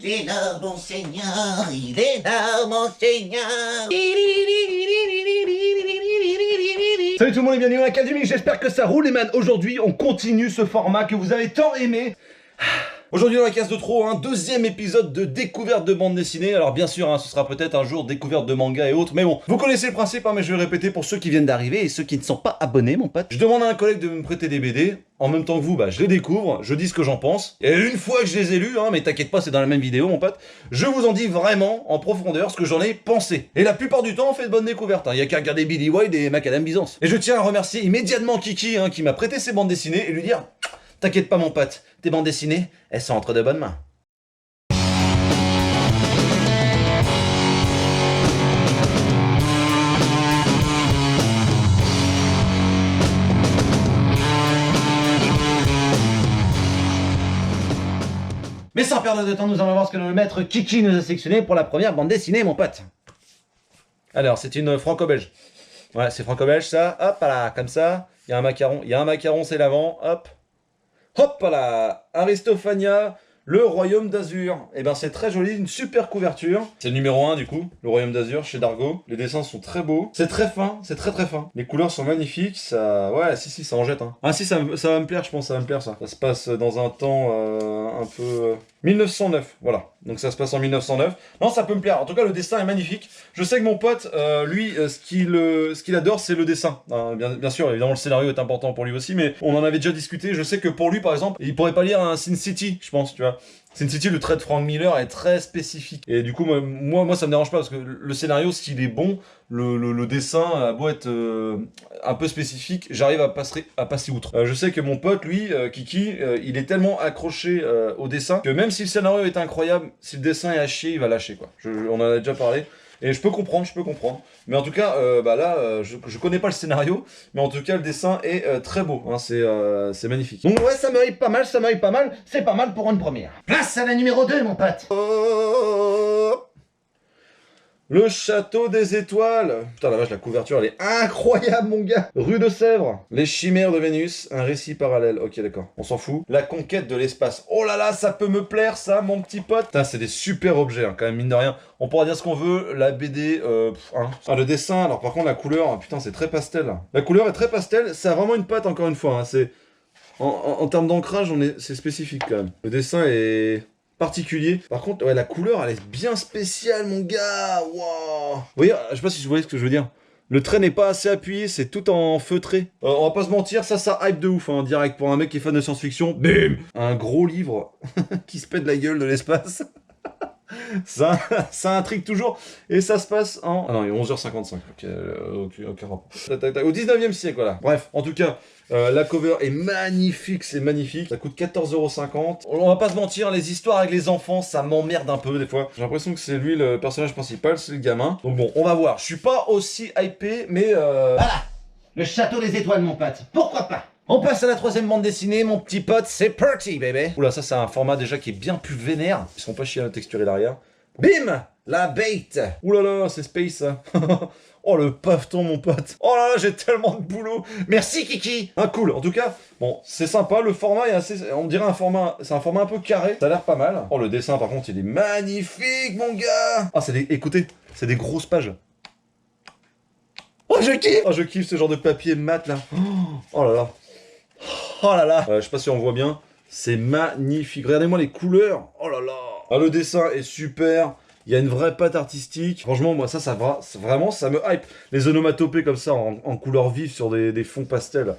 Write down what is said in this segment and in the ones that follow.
Il est là, mon Seigneur, il est là, mon Seigneur. Salut tout le monde et bienvenue dans l'Académie, j'espère que ça roule les man. Aujourd'hui on continue ce format que vous avez tant aimé. Aujourd'hui dans la case de trop, un deuxième épisode de découverte de bande dessinée. Alors bien sûr, ce sera peut-être un jour découverte de manga et autres, mais bon, vous connaissez le principe, mais je vais le répéter pour ceux qui viennent d'arriver et ceux qui ne sont pas abonnés, mon pote. Je demande à un collègue de me prêter des BD, en même temps que vous, je les découvre, je dis ce que j'en pense, et une fois que je les ai lus, mais t'inquiète pas, c'est dans la même vidéo, mon pote, je vous en dis vraiment, en profondeur, ce que j'en ai pensé. Et la plupart du temps, on fait de bonnes découvertes, il y a qu'à regarder Billy Wilde et Macadam Byzance. Et je tiens à remercier immédiatement Kiki, qui m'a prêté ses bandes dessinées, et lui dire... T'inquiète pas mon pote, tes bandes dessinées, elles sont entre de bonnes mains. Mais sans perdre de temps, nous allons voir ce que le maître Kiki nous a sélectionné pour la première bande dessinée, mon pote. Alors, c'est une franco-belge. Ouais, c'est franco-belge, ça. Hop là, comme ça. Il y a un macaron, c'est l'avant. Hop. Hop là, Aristophania, le Royaume d'Azur. Et ben c'est très joli, une super couverture. C'est le numéro 1 du coup, le Royaume d'Azur chez Dargo. Les dessins sont très beaux. C'est très fin, c'est très très fin. Les couleurs sont magnifiques, ça... Ouais, si, ça en jette. Ah si, ça va me plaire, je pense, ça va me plaire ça. Ça se passe dans un temps un peu... 1909, voilà. Donc ça se passe en 1909. Non, ça peut me plaire. En tout cas, le dessin est magnifique. Je sais que mon pote, lui, ce qu'il adore, c'est le dessin. Bien sûr, évidemment, le scénario est important pour lui aussi, mais on en avait déjà discuté. Je sais que pour lui, par exemple, il pourrait pas lire un Sin City, je pense, tu vois. Sin City, le trait de Frank Miller est très spécifique. Et du coup, moi ça me dérange pas, parce que le scénario, s'il est bon, le dessin a beau être un peu spécifique, j'arrive à passer outre. Je sais que mon pote, lui, Kiki, il est tellement accroché au dessin, que même si le scénario est incroyable, si le dessin est à chier, il va lâcher, quoi. On en a déjà parlé. Et je peux comprendre. Mais en tout cas, je connais pas le scénario, mais en tout cas, le dessin est très beau. C'est magnifique. Donc ouais, ça me hype pas mal, c'est pas mal pour une première. Place à la numéro 2, mon pote. Le Château des Étoiles. Putain la vache, la couverture elle est incroyable mon gars. Rue de Sèvres. Les Chimères de Vénus, un récit parallèle. Ok d'accord, on s'en fout. La conquête de l'espace. Oh là là, ça peut me plaire ça mon petit pote. Putain, c'est des super objets quand même, mine de rien. On pourra dire ce qu'on veut, la BD, le dessin, alors par contre la couleur, putain c'est très pastel. La couleur est très pastel, ça a vraiment une patte encore une fois. C'est en termes d'ancrage, c'est spécifique quand même. Le dessin est... particulier. Par contre, ouais, la couleur, elle est bien spéciale, mon gars. Wow. Vous voyez, je sais pas si vous voyez ce que je veux dire. Le trait n'est pas assez appuyé, c'est tout en feutré. On va pas se mentir, ça hype de ouf, direct. Pour un mec qui est fan de science-fiction, bim, un gros livre qui se pète la gueule de l'espace. Ça intrigue toujours. Et ça se passe en... Ah non, il est 11h55. Ok, au 19e siècle, voilà. Bref, en tout cas, la cover est magnifique, c'est magnifique. Ça coûte 14,50 €. On va pas se mentir, les histoires avec les enfants, ça m'emmerde un peu des fois. J'ai l'impression que c'est lui le personnage principal, c'est le gamin. Donc bon, on va voir. Je suis pas aussi hypé, mais Voilà, le Château des Étoiles, mon pote. Pourquoi pas? On passe à la troisième bande dessinée, mon petit pote, c'est Perty, baby. Oula, ça c'est un format déjà qui est bien plus vénère. Ils sont pas chiés à texturer l'arrière. Bim, la bait. Oulala, c'est space ça. Oh le paveton mon pote. Oh là là, j'ai tellement de boulot. Merci, Kiki. Cool. En tout cas, bon, c'est sympa. Le format est assez... On dirait c'est un format un peu carré. Ça a l'air pas mal. Oh, le dessin par contre, il est magnifique, mon gars. Ah, écoutez, c'est des grosses pages. Oh, je kiffe. Oh, je kiffe ce genre de papier mat là. Oh là là. Oh là là. Je sais pas si on voit bien. C'est magnifique. Regardez-moi les couleurs. Oh là là. Ah, le dessin est super. Il y a une vraie patte artistique. Franchement, moi, vraiment, ça me hype. Les onomatopées comme ça, en couleur vive sur des fonds pastels.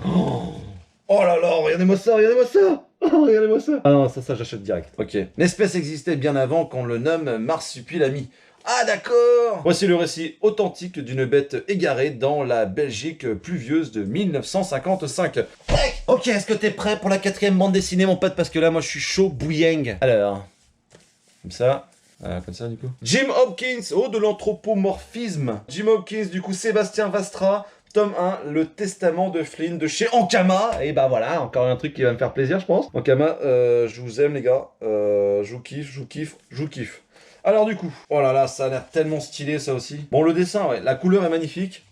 Oh là là, regardez-moi ça. Oh, regardez-moi ça. Ah non, ça, j'achète direct. Ok. L'espèce existait bien avant qu'on le nomme marsupilami. Ah d'accord. Voici le récit authentique d'une bête égarée dans la Belgique pluvieuse de 1955. Ok, est-ce que t'es prêt pour la quatrième bande dessinée, mon pote? Parce que là, moi, je suis chaud bouilling. Alors, comme ça du coup. Jim Hopkins, de l'anthropomorphisme. Jim Hopkins, du coup, Sébastien Vastra, tome 1, Le Testament de Flynn, de chez Ankama. Et bah voilà, encore un truc qui va me faire plaisir, je pense. Ankama, je vous aime, les gars. Je vous kiffe. Alors du coup, oh là là, ça a l'air tellement stylé, ça aussi. Bon, le dessin, ouais, la couleur est magnifique.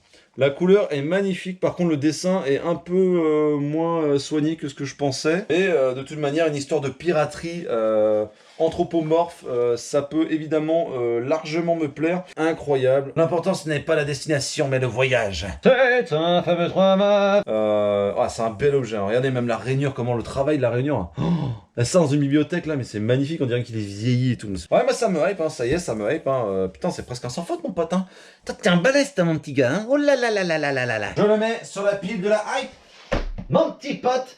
Par contre le dessin est un peu moins soigné que ce que je pensais. Et de toute manière, une histoire de piraterie anthropomorphe, ça peut évidemment largement me plaire. Incroyable. L'important, ce n'est pas la destination, mais le voyage. C'est un fameux 3 c'est un bel objet. Hein. Regardez même la rainure, comment le travail de la rainure. Hein. Oh, là, ça dans une bibliothèque là, mais c'est magnifique. On dirait qu'il est vieilli et tout. Ouais, moi ça me hype. Hein. Ça y est, ça me hype. Hein. Putain, c'est presque un sans faute, mon pote. Hein. T'es un balèze, t'as mon petit gars. Hein. Oh là là là là là là là là. Je le mets sur la pile de la hype. Mon petit pote.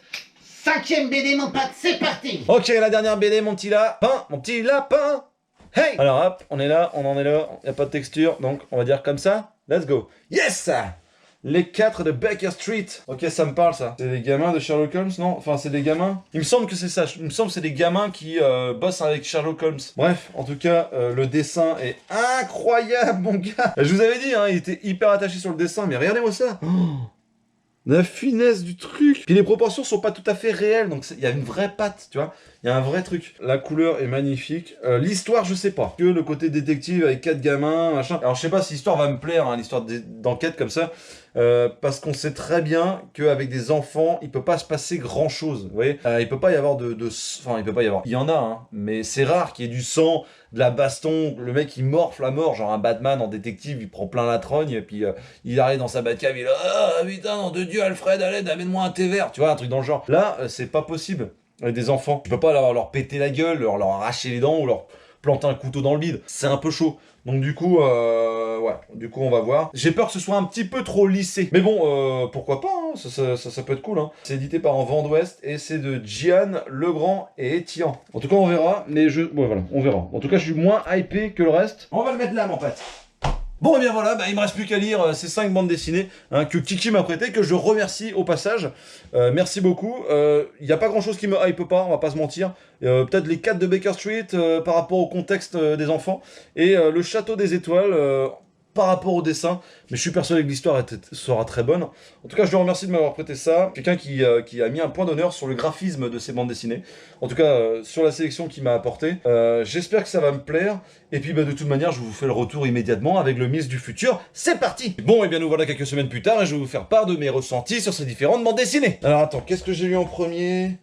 5e BD, mon pote. C'est parti. Ok, la dernière BD, mon petit lapin. Mon petit lapin. Hey. Alors hop, on est là, on en est là. Y a pas de texture, donc on va dire comme ça. Let's go. Yes. Les 4 de Baker Street. Ok, ça me parle ça. C'est des gamins de Sherlock Holmes, non? Enfin, c'est des gamins. Il me semble que c'est ça. Il me semble que c'est des gamins qui bossent avec Sherlock Holmes. Bref, en tout cas, le dessin est incroyable, mon gars. Je vous avais dit, hein, il était hyper attaché sur le dessin, mais regardez-moi ça. Oh, la finesse du truc. Puis les proportions sont pas tout à fait réelles, donc il y a une vraie patte, tu vois. Il y a un vrai truc. La couleur est magnifique. L'histoire, je sais pas. Que le côté détective avec 4 gamins, machin. Alors, je sais pas si l'histoire va me plaire, hein, l'histoire d'enquête comme ça. Parce qu'on sait très bien qu'avec des enfants, il peut pas se passer grand chose. Vous voyez, il peut pas y avoir Enfin, il peut pas y avoir. Il y en a, hein, mais c'est rare qu'il y ait du sang, de la baston, le mec il morfle à mort, genre un Batman en détective, il prend plein la trogne, et puis il arrive dans sa Batcave, il est là, ah putain, nom de Dieu, Alfred, allez, amène-moi un thé vert, tu vois, un truc dans le genre. Là, c'est pas possible. Avec des enfants, tu peux pas leur péter la gueule, leur arracher les dents ou leur planter un couteau dans le bide. C'est un peu chaud. Donc du coup, ouais, du coup on va voir. J'ai peur que ce soit un petit peu trop lissé. Mais bon, pourquoi pas, hein, ça peut être cool. Hein. C'est édité par Vent d'Ouest et c'est de Gian, Legrand et Etienne. En tout cas, on verra, mais ouais, voilà, on verra. En tout cas, je suis moins hypé que le reste. On va le mettre là, mon pote. Bon, et bien voilà, il me reste plus qu'à lire ces 5 bandes dessinées hein, que Kiki m'a prêté, que je remercie au passage. Merci beaucoup. Il n'y a pas grand chose qui me hype pas, on va pas se mentir. Peut-être les 4 de Baker Street par rapport au contexte des enfants. Et le Château des Étoiles par rapport au dessin. Mais je suis persuadé que l'histoire sera très bonne. En tout cas, je le remercie de m'avoir prêté ça. Quelqu'un qui a mis un point d'honneur sur le graphisme de ces bandes dessinées. En tout cas, sur la sélection qu'il m'a apporté. J'espère que ça va me plaire. Et puis, de toute manière, je vous fais le retour immédiatement avec le Miss du futur. C'est parti! Bon, et bien nous voilà quelques semaines plus tard et je vais vous faire part de mes ressentis sur ces différentes bandes dessinées. Alors attends, qu'est-ce que j'ai lu en premier?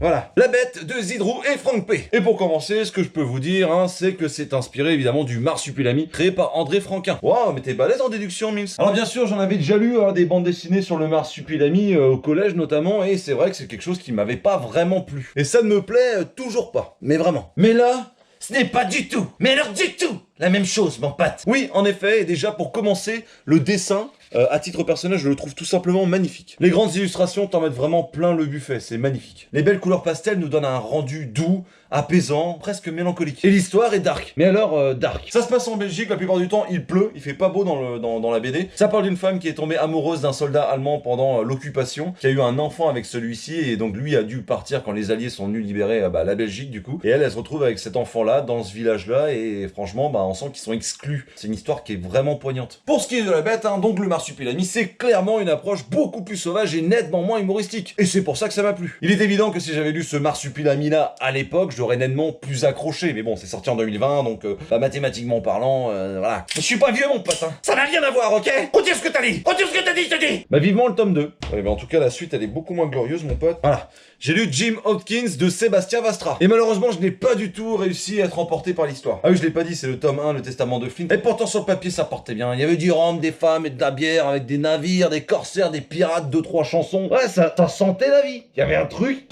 Voilà, La Bête de Zidrou et Frank P. Et pour commencer, ce que je peux vous dire, hein, c'est que c'est inspiré évidemment du Marsupilami, créé par André Franquin. Waouh, mais t'es balèze en déduction, Mims. Alors bien sûr, j'en avais déjà lu hein, des bandes dessinées sur le Marsupilami, au collège notamment, et c'est vrai que c'est quelque chose qui m'avait pas vraiment plu. Et ça ne me plaît toujours pas, mais vraiment. Mais là, ce n'est pas du tout, mais alors du tout, la même chose, mon pote. Oui, en effet, et déjà pour commencer, le dessin, à titre personnel, je le trouve tout simplement magnifique. Les grandes illustrations t'en mettent vraiment plein le buffet, c'est magnifique. Les belles couleurs pastel nous donnent un rendu doux, apaisant, presque mélancolique. Et l'histoire est dark. Mais alors, dark. Ça se passe en Belgique, la plupart du temps, il pleut, il fait pas beau dans la BD. Ça parle d'une femme qui est tombée amoureuse d'un soldat allemand pendant l'occupation, qui a eu un enfant avec celui-ci, et donc lui a dû partir quand les Alliés sont venus libérer la Belgique, du coup. Et elle se retrouve avec cet enfant-là, dans ce village-là, et franchement, on sent qu'ils sont exclus. C'est une histoire qui est vraiment poignante. Pour ce qui est de la bête, hein, donc le Marsupilami, c'est clairement une approche beaucoup plus sauvage et nettement moins humoristique. Et c'est pour ça que ça m'a plu. Il est évident que si j'avais lu ce Marsupilami-là à l'époque, j'aurais nettement plus accroché. Mais bon, c'est sorti en 2020, donc mathématiquement parlant, voilà. Je suis pas vieux, mon pote, hein. Ça n'a rien à voir, ok? Retire ce que t'as dit! Retire ce que t'as dit, je te dis! Vivement le tome 2. Ouais, en tout cas, la suite, elle est beaucoup moins glorieuse, mon pote. Voilà. J'ai lu Jim Hopkins de Sébastien Vastra. Et malheureusement, je n'ai pas du tout réussi à être emporté par l'histoire. Ah oui, je l'ai pas dit, c'est le tome 1, le testament de Flynn. Et pourtant, sur le papier, ça portait bien. Il y avait du rhum, des femmes et de la bière, avec des navires, des corsaires, des pirates, 2-3 chansons. Ouais, ça sentait la vie. Il y avait un truc,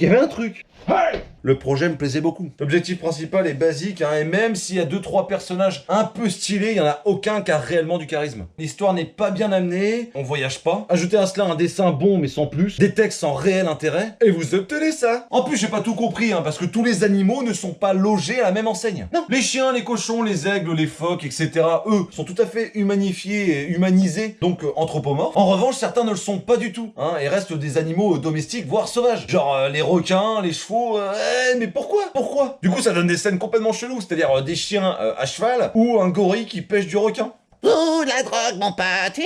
Hey! Le projet me plaisait beaucoup. L'objectif principal est basique, hein, et même s'il y a 2-3 personnages un peu stylés, il n'y en a aucun qui a réellement du charisme. L'histoire n'est pas bien amenée, on voyage pas. Ajoutez à cela un dessin bon mais sans plus, des textes sans réel intérêt, et vous obtenez ça. En plus, j'ai pas tout compris, hein, parce que tous les animaux ne sont pas logés à la même enseigne. Non. Les chiens, les cochons, les aigles, les phoques, etc., eux, sont tout à fait humanifiés et humanisés, donc anthropomorphes. En revanche, certains ne le sont pas du tout, hein, et restent des animaux domestiques, voire sauvages. Genre les requins, les chevaux, mais pourquoi? Du coup, ça donne des scènes complètement cheloues, c'est-à-dire des chiens à cheval ou un gorille qui pêche du requin. Oh, la drogue, mon pote.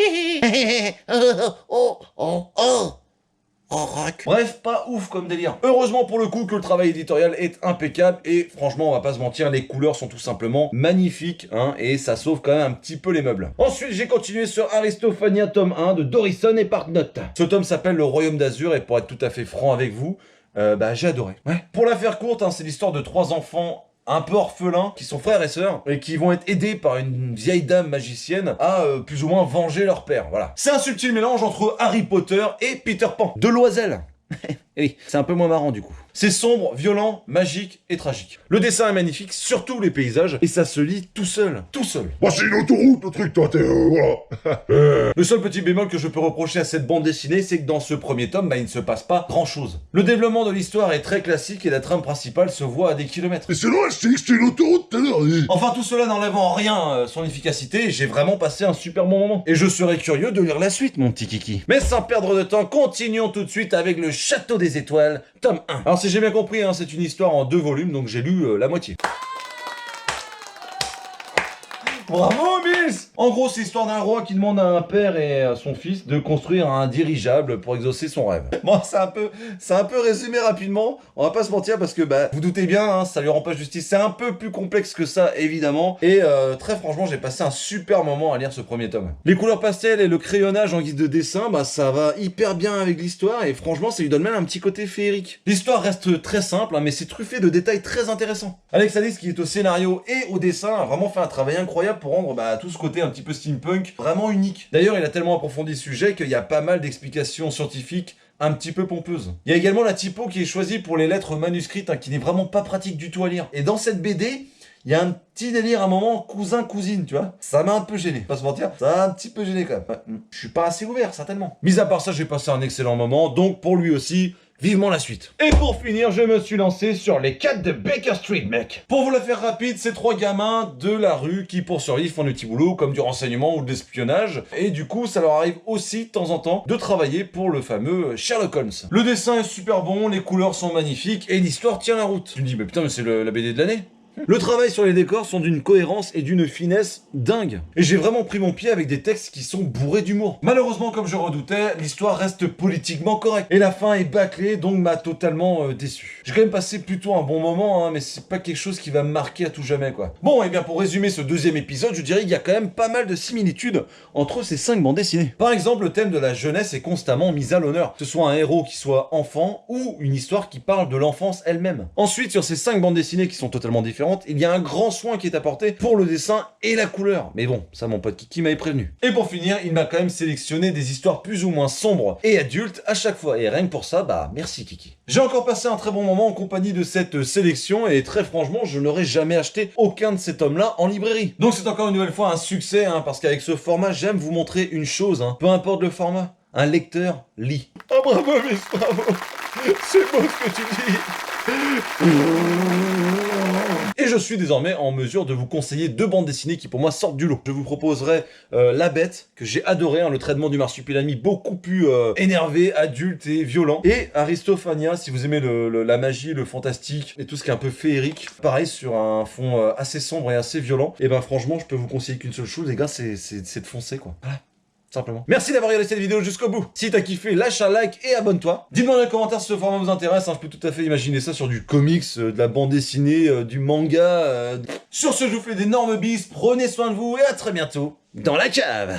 Rock. Bref, pas ouf comme délire. Heureusement pour le coup que le travail éditorial est impeccable et franchement, on va pas se mentir, les couleurs sont tout simplement magnifiques, hein, et ça sauve quand même un petit peu les meubles. Ensuite, j'ai continué sur Aristophania tome 1 de Dorison et Partnott. Ce tome s'appelle Le Royaume d'Azur et pour être tout à fait franc avec vous, j'ai adoré. Ouais. Pour la faire courte, hein, c'est l'histoire de 3 enfants un peu orphelins, qui sont frères et sœurs, et qui vont être aidés par une vieille dame magicienne à plus ou moins venger leur père, voilà. C'est un subtil mélange entre Harry Potter et Peter Pan. De Loisel. Oui, c'est un peu moins marrant du coup. C'est sombre, violent, magique et tragique. Le dessin est magnifique, surtout les paysages, et ça se lit tout seul. Tout seul. Bah c'est une autoroute le truc, toi, t'es... voilà. Le seul petit bémol que je peux reprocher à cette bande dessinée, c'est que dans ce premier tome, il ne se passe pas grand-chose. Le développement de l'histoire est très classique et la trame principale se voit à des kilomètres. Mais c'est loin, je t'ai dit que c'était une autoroute tout à l'heure. Enfin, tout cela n'enlève en rien son efficacité, j'ai vraiment passé un super bon moment. Et je serais curieux de lire la suite, mon petit kiki. Mais sans perdre de temps, continuons tout de suite avec le Château des Étoiles, tome 1. Alors si j'ai bien compris, hein, c'est une histoire en 2 volumes, donc j'ai lu la moitié. Bravo, Miss! En gros, c'est l'histoire d'un roi qui demande à un père et à son fils de construire un dirigeable pour exaucer son rêve. Bon, c'est un peu résumé rapidement, on va pas se mentir parce que, vous doutez bien, hein, ça lui rend pas justice. C'est un peu plus complexe que ça, évidemment, et très franchement, j'ai passé un super moment à lire ce premier tome. Les couleurs pastel et le crayonnage en guise de dessin, ça va hyper bien avec l'histoire, et franchement, ça lui donne même un petit côté féerique. L'histoire reste très simple, hein, mais c'est truffé de détails très intéressants. Alex Alice, qui est au scénario et au dessin, a vraiment fait un travail incroyable pour rendre tout ce côté un petit peu steampunk vraiment unique. D'ailleurs, il a tellement approfondi le sujet qu'il y a pas mal d'explications scientifiques un petit peu pompeuses. Il y a également la typo qui est choisie pour les lettres manuscrites, hein, qui n'est vraiment pas pratique du tout à lire. Et dans cette BD, il y a un petit délire à un moment cousin-cousine, tu vois. Ça m'a un peu gêné, pas se mentir. Ça m'a un petit peu gêné quand même. Ouais. Je suis pas assez ouvert, certainement. Mis à part ça, j'ai passé un excellent moment, donc pour lui aussi, vivement la suite. Et pour finir, je me suis lancé sur les 4 de Baker Street, mec. Pour vous la faire rapide, c'est 3 gamins de la rue qui, pour survivre, font du petit boulot, comme du renseignement ou de l'espionnage. Et du coup, ça leur arrive aussi, de temps en temps, de travailler pour le fameux Sherlock Holmes. Le dessin est super bon, les couleurs sont magnifiques, et l'histoire tient la route. Tu me dis, mais putain, mais c'est la BD de l'année. Le travail sur les décors sont d'une cohérence et d'une finesse dingue. Et j'ai vraiment pris mon pied avec des textes qui sont bourrés d'humour. Malheureusement, comme je redoutais, l'histoire reste politiquement correcte. Et la fin est bâclée, donc m'a totalement déçu. J'ai quand même passé plutôt un bon moment, hein, mais c'est pas quelque chose qui va me marquer à tout jamais, quoi. Bon, et bien pour résumer ce deuxième épisode, je dirais qu'il y a quand même pas mal de similitudes entre ces 5 bandes dessinées. Par exemple, le thème de la jeunesse est constamment mis à l'honneur. Que ce soit un héros qui soit enfant ou une histoire qui parle de l'enfance elle-même. Ensuite, sur ces 5 bandes dessinées qui sont totalement différentes, il y a un grand soin qui est apporté pour le dessin et la couleur. Mais bon, ça mon pote Kiki m'avait prévenu. Et pour finir, il m'a quand même sélectionné des histoires plus ou moins sombres et adultes à chaque fois. Et rien que pour ça, merci Kiki. J'ai encore passé un très bon moment en compagnie de cette sélection et très franchement, je n'aurais jamais acheté aucun de ces tomes-là en librairie. Donc c'est encore une nouvelle fois un succès, hein, parce qu'avec ce format, j'aime vous montrer une chose, hein, peu importe le format, un lecteur lit. Oh bravo, Miss, bravo. C'est beau ce que tu dis. Et je suis désormais en mesure de vous conseiller 2 bandes dessinées qui pour moi sortent du lot. Je vous proposerai La Bête, que j'ai adoré, hein, le traitement du marsupilami beaucoup plus énervé, adulte et violent. Et Aristophania, si vous aimez la magie, le fantastique et tout ce qui est un peu féerique. Pareil, sur un fond assez sombre et assez violent. Et franchement, je peux vous conseiller qu'une seule chose, les gars, c'est de foncer, quoi. Voilà. Simplement. Merci d'avoir regardé cette vidéo jusqu'au bout. Si t'as kiffé, lâche un like et abonne-toi. Dites-moi dans les commentaires si ce format vous intéresse, hein, je peux tout à fait imaginer ça sur du comics, de la bande dessinée, du manga. Sur ce, je vous fais d'énormes bises, prenez soin de vous et à très bientôt dans la cave.